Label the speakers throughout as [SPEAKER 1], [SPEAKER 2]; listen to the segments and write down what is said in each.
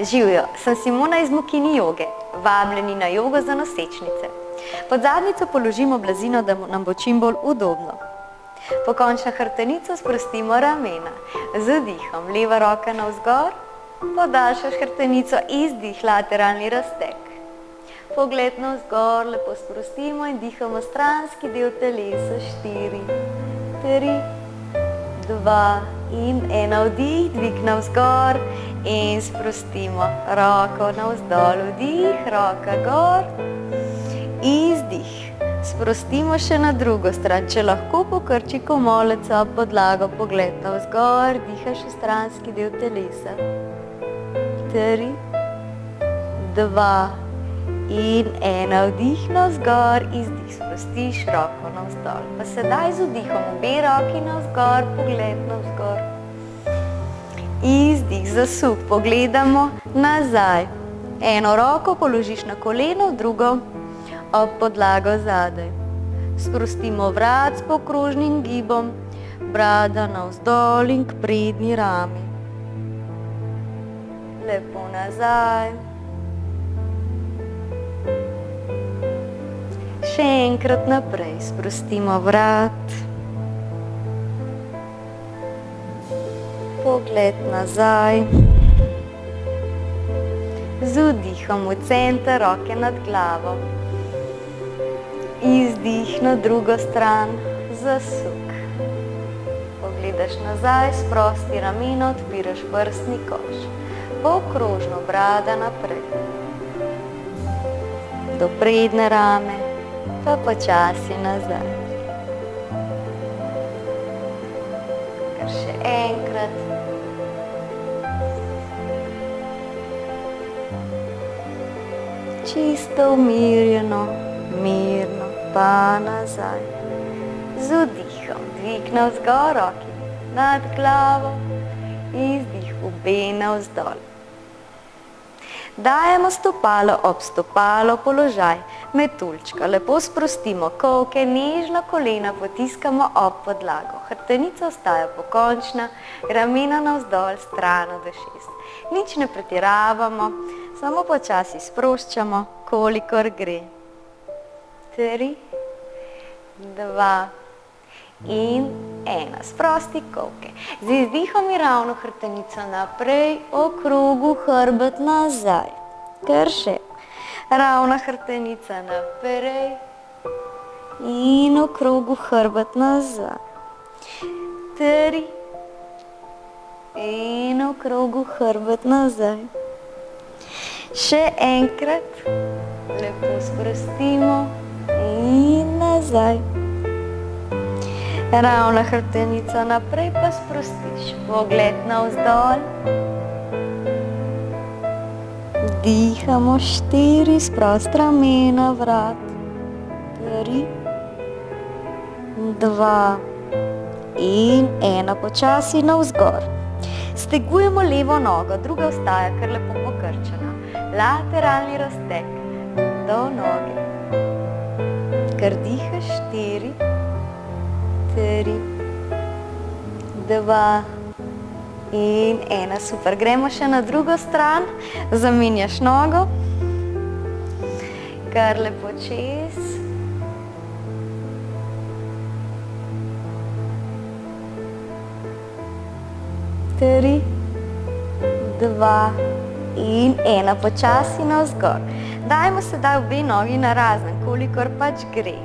[SPEAKER 1] Živjo, sem Simona iz Mokini joge, vabljeni na jogo za nosečnice. Pod zadnjico položimo blazino, da nam bo čim bolj udobno. Pokončno hrbtenico sprostimo ramena. Z vdihom leva roka navzgor, podaljšaš hrbtenico, izdih, lateralni razteg. Pogled navzgor, lepo sprostimo in dihamo stranski del telesa, 4, 3, 2 in 1, vdih, dvig navzgor in sprostimo roko navzdol, vdih, roka gor, izdih. Sprostimo še na drugo stran, če lahko pokrči komolec ob podlago, pogled navzgor, dihaš v stranski del telesa. 3, 2 in 1, vdih navzgor, izdih, sprostiš roko navzdol. Pa sedaj z vdihom obe roki navzgor, pogled navzgor. Izdih, zasuk, pogledamo nazaj. Eno roko položiš na koleno, drugo ob podlago zadaj. Sprostimo vrat s pokrožnim gibom, brada navzdol in k prednji rami. Lepo nazaj. Še enkrat naprej, sprostimo vrat. Pogled nazaj. Z vdihom v center, roke nad glavo. Izdih na drugo stran, zasuk. Pogledaš nazaj, sprosti ramena, odpiraš prsni koš. Polkrožno brada naprej. Do prednje rame, pa počasi nazaj. Kar še enkrat. Čisto umirjeno, mirno, pa nazaj. Z vdihom dvig navzgor, roki nad glavo, izdih obe navzdol. Dajemo stopalo ob stopalo položaj, metuljčka, lepo sprostimo kolke, nežno kolena potiskamo ob podlago. Hrbtenica ostaja pokončna, ramena navzdol, stran od ušes. Nič ne pretiravamo, samo počasi sproščamo, kolikor gre. 3, 2 in 1. Sprosti kolke. Z izdihom in ravno hrbtenico naprej, okrogu hrbet nazaj. Kar še. Ravna hrbtenica naprej in okrogu hrbet nazaj. 3 in okrogu hrbet nazaj. Še enkrat. Lepo sprostimo in nazaj. Ravna hrbtenica naprej, pa sprostiš. Pogled navzdol. Dihamo 4, sprost ramena, vrat. 3, 2 in 1, počasi navzgor. Stegujemo levo nogo, druga ostaja kar lepo pokrčena. Lateralni razteg do noge. Kar dihaš 4, 3, 2 in 1. Super. Gremo še na drugo stran. Zamenjaš nogo. Kar lepo čez. Tri, 2 in 1. Počasi navzgor. Dajmo sedaj obe nogi narazen, kolikor pač gre.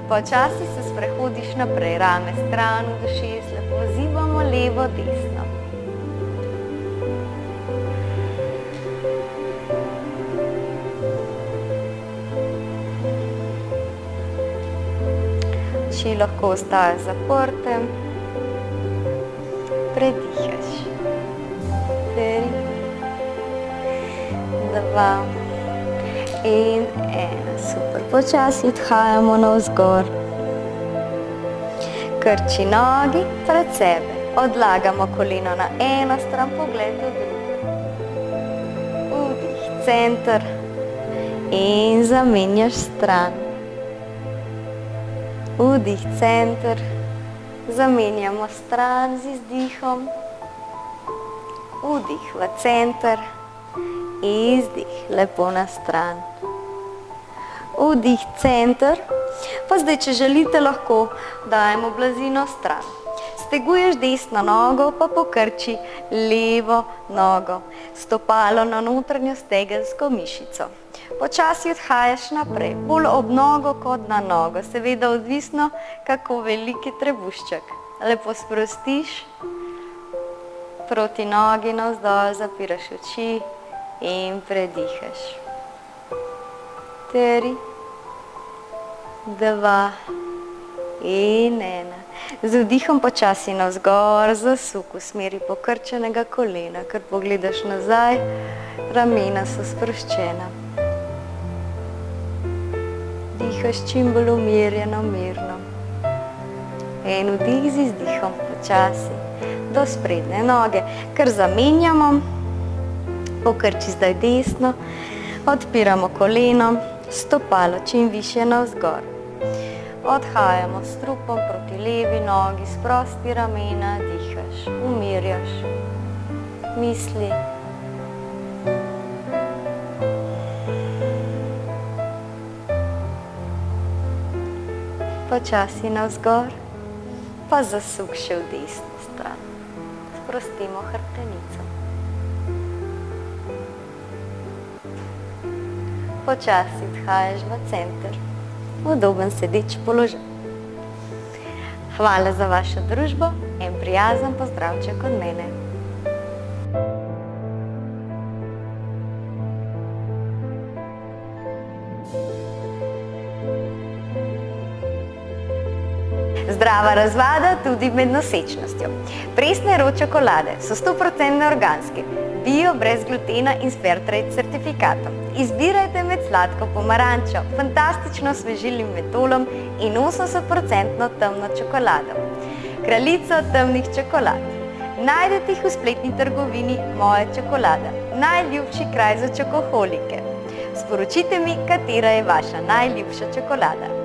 [SPEAKER 1] Počasi se sprehodiš naprej, rame stran od ušes, lepo zibamo levo, desno. Oči lahko ostajajo zaprte. Predihaš. 3, 2 in 1. Super. Počasi odhajamo navzgor. Krči nogi pred sebe. Odlagamo koleno na eno stran, pogled do druge. Vdih, center in zamenjaš stran. Vdih, center, zamenjamo stran z izdihom. Vdih v center Izdih, lepo na stran. Vdih, center. Pa zdaj, če želite, lahko dajemo blazino stran. Steguješ desno nogo, pa pokrči levo nogo. Stopalo na notranjo stegensko mišico. Počasi odhajaš naprej, bolj ob nogo kot na nogo. Seveda odvisno, kako velik je trebušček. Lepo sprostiš. Proti nogi navzdol zapiraš oči in predihaš. 3, 2 in 1. Z vdihom počasi navzgor, zasuk v smeri pokrčenega kolena, ker pogledaš nazaj, ramena so sproščena. Dihaš čim bolj umirjeno, mirno. En vdih z izdihom počasi do sprednje noge, ker zamenjamo. Pokrči zdaj desno, odpiramo koleno, stopalo čim više navzgor. Odhajamo s trupom proti levi nogi, sprosti ramena, dihaš, umirjaš misli. Počasi navzgor, pa zasuk še v desno stran. Sprostimo hrbtenico. Počasi odhajaš v center, udoben sedeč položaj. Hvala za vašo družbo, en prijazen pozdravček od mene. Zdrava razvada tudi med nosečnostjo. Presne rož čokolade so 100% organske, bio, brez glutena in s Fairtrade certifikatom. Izbirajte med sladko pomarančo, fantastično osvežilnim mentolom in 80% temno čokolado. Kraljico temnih čokolad. Najdete jih v spletni trgovini Moja čokolada, najljubši kraj za čokoholike. Sporočite mi, katera je vaša najljubša čokolada.